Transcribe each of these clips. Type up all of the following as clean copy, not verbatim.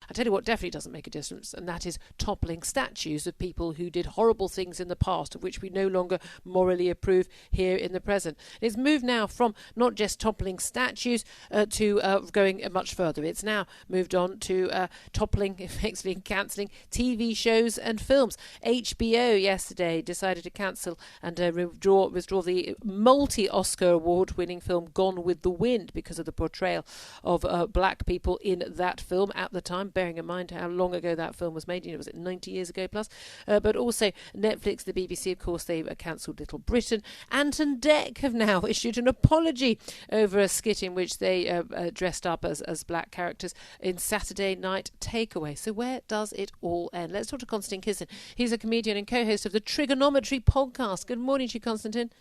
I tell you what definitely doesn't make a difference, and that is toppling statues of people who did horrible things in the past, of which we no longer morally approve here in the present. It's moved now from not just toppling statues to going much further. It's now moved on to toppling, effectively cancelling TV shows and films. HBO yesterday decided to cancel and withdraw the multi-Oscar award-winning film Gone with the Wind because of the portrayal of black people in that film at the time, bearing in mind how long ago that film was made. Was it 90 years ago plus? But also Netflix, the BBC, of course, they've cancelled Little Britain. Ant and Dec have now issued an apology over a skit in which they dressed up as black characters in Saturday Night Takeaway. So where does it all end? Let's talk to Konstantin Kisin. He's a comedian and co-host of the Trigonometry podcast. Good morning to you, Konstantin.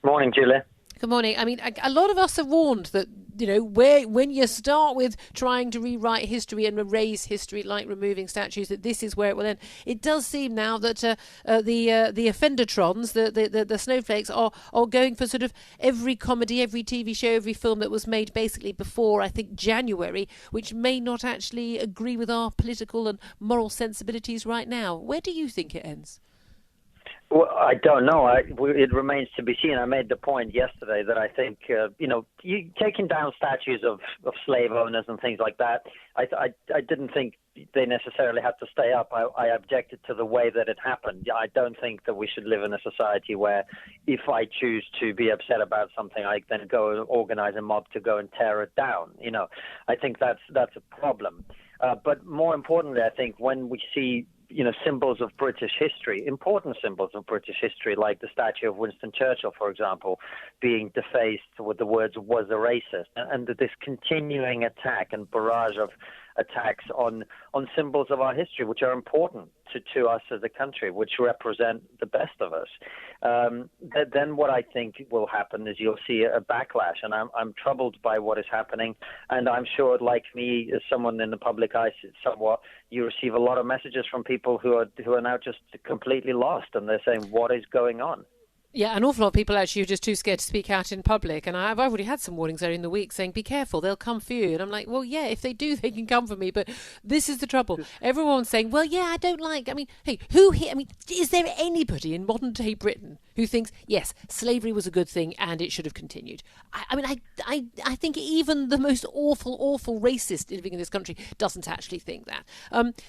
Morning, Julia. Good morning. I mean, a lot of us have warned that, when you start with trying to rewrite history and erase history, like removing statues, that this is where it will end. It does seem now that the offendertrons, the snowflakes, are going for sort of every comedy, every TV show, every film that was made basically before, I think, January, which may not actually agree with our political and moral sensibilities right now. Where do you think it ends? Well, I don't know. It remains to be seen. I made the point yesterday that I think, you taking down statues of slave owners and things like that, I didn't think they necessarily had to stay up. I objected to the way that it happened. I don't think that we should live in a society where if I choose to be upset about something, I then go and organize a mob to go and tear it down. I think that's a problem. But more importantly, I think when we see symbols of British history, important symbols of British history, like the statue of Winston Churchill, for example, being defaced with the words "was a racist," and this continuing attack and barrage of attacks on symbols of our history, which are important to us as a country, which represent the best of us. Then what I think will happen is you'll see a backlash, and I'm troubled by what is happening. And I'm sure, like me, as someone in the public eye, somewhat, you receive a lot of messages from people who are now just completely lost, and they're saying, "What is going on?" Yeah, an awful lot of people actually are just too scared to speak out in public. And I've already had some warnings earlier in the week saying, be careful, they'll come for you. And I'm like, well, yeah, if they do, they can come for me. But this is the trouble. Everyone's saying, well, yeah, I don't like, hey, is there anybody in modern day Britain who thinks, yes, slavery was a good thing and it should have continued? I think even the most awful racist living in this country doesn't actually think that.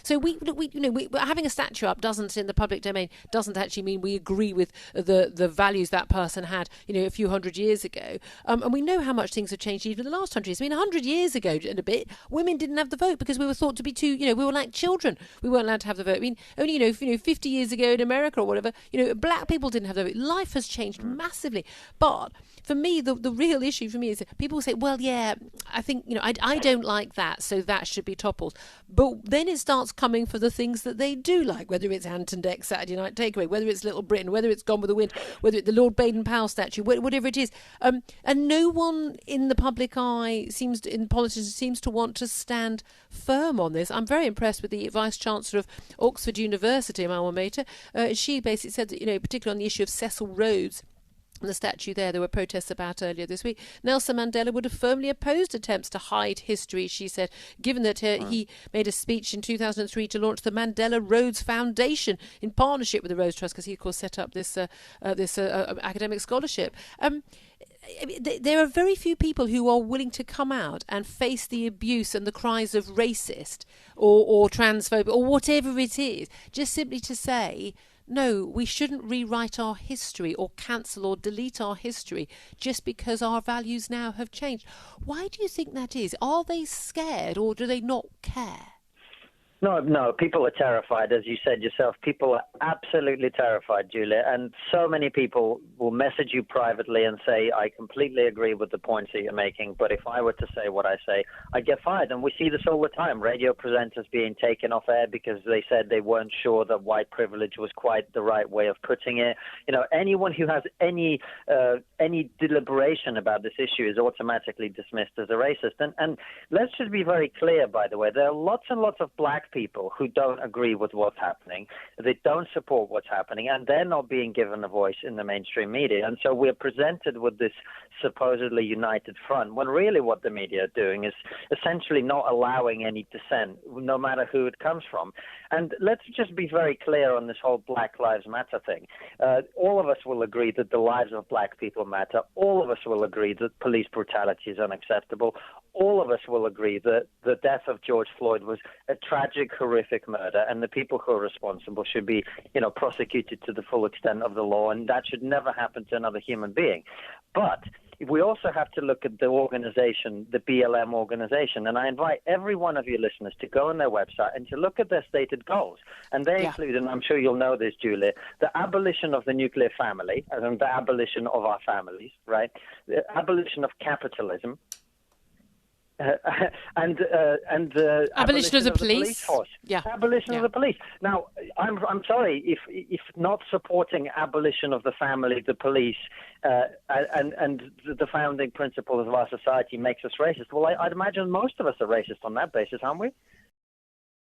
So we having a statue up doesn't, in the public domain, doesn't actually mean we agree with the values that person had, a few hundred years ago. And we know how much things have changed even in the last 100 years. 100 years ago and a bit, women didn't have the vote because we were thought to be too, we were like children. We weren't allowed to have the vote. Only, 50 years ago in America or whatever, black people didn't have the vote. Life has changed massively. But for me, the real issue for me is that people say, well, yeah, I think, I don't like that, so that should be toppled. But then it starts coming for the things that they do like, whether it's Ant and Dec Saturday Night Takeaway, whether it's Little Britain, whether it's Gone with the Wind, whether it's the Lord Baden-Powell statue, whatever it is. And no one in the public eye in politics seems to want to stand firm on this. I'm very impressed with the Vice-Chancellor of Oxford University, my alma mater. She basically said that, particularly on the issue of Cecil Rhodes, the statue there were protests about earlier this week. Nelson Mandela would have firmly opposed attempts to hide history, she said, given that he made a speech in 2003 to launch the Mandela Rhodes Foundation in partnership with the Rhodes Trust, because he, of course, set up this academic scholarship. There are very few people who are willing to come out and face the abuse and the cries of racist or transphobic or whatever it is, just simply to say, no, we shouldn't rewrite our history or cancel or delete our history just because our values now have changed. Why do you think that is? Are they scared or do they not care? No, people are terrified, as you said yourself. People are absolutely terrified, Julia. And so many people will message you privately and say, I completely agree with the points that you're making, but if I were to say what I say, I'd get fired. And we see this all the time. Radio presenters being taken off air because they said they weren't sure that white privilege was quite the right way of putting it. Anyone who has any deliberation about this issue is automatically dismissed as a racist. And let's just be very clear, by the way, there are lots and lots of black people who don't agree with what's happening. They don't support what's happening, and they're not being given a voice in the mainstream media. And so we're presented with this supposedly united front, when really what the media are doing is essentially not allowing any dissent, no matter who it comes from. And let's just be very clear on this whole Black Lives Matter thing. All of us will agree that the lives of black people matter. All of us will agree that police brutality is unacceptable. All of us will agree that the death of George Floyd was a tragic, horrific murder, and the people who are responsible should be, prosecuted to the full extent of the law, and that should never happen to another human being. But we also have to look at the organization, the BLM organization, and I invite every one of you listeners to go on their website and to look at their stated goals. And they include, and I'm sure you'll know this, Julia, the abolition of the nuclear family, and the abolition of our families, right? The abolition of capitalism, and the abolition of the police force. Abolition of the police. Now, I'm sorry if not supporting abolition of the family, the police, and the founding principles of our society makes us racist. Well, I'd imagine most of us are racist on that basis, aren't we?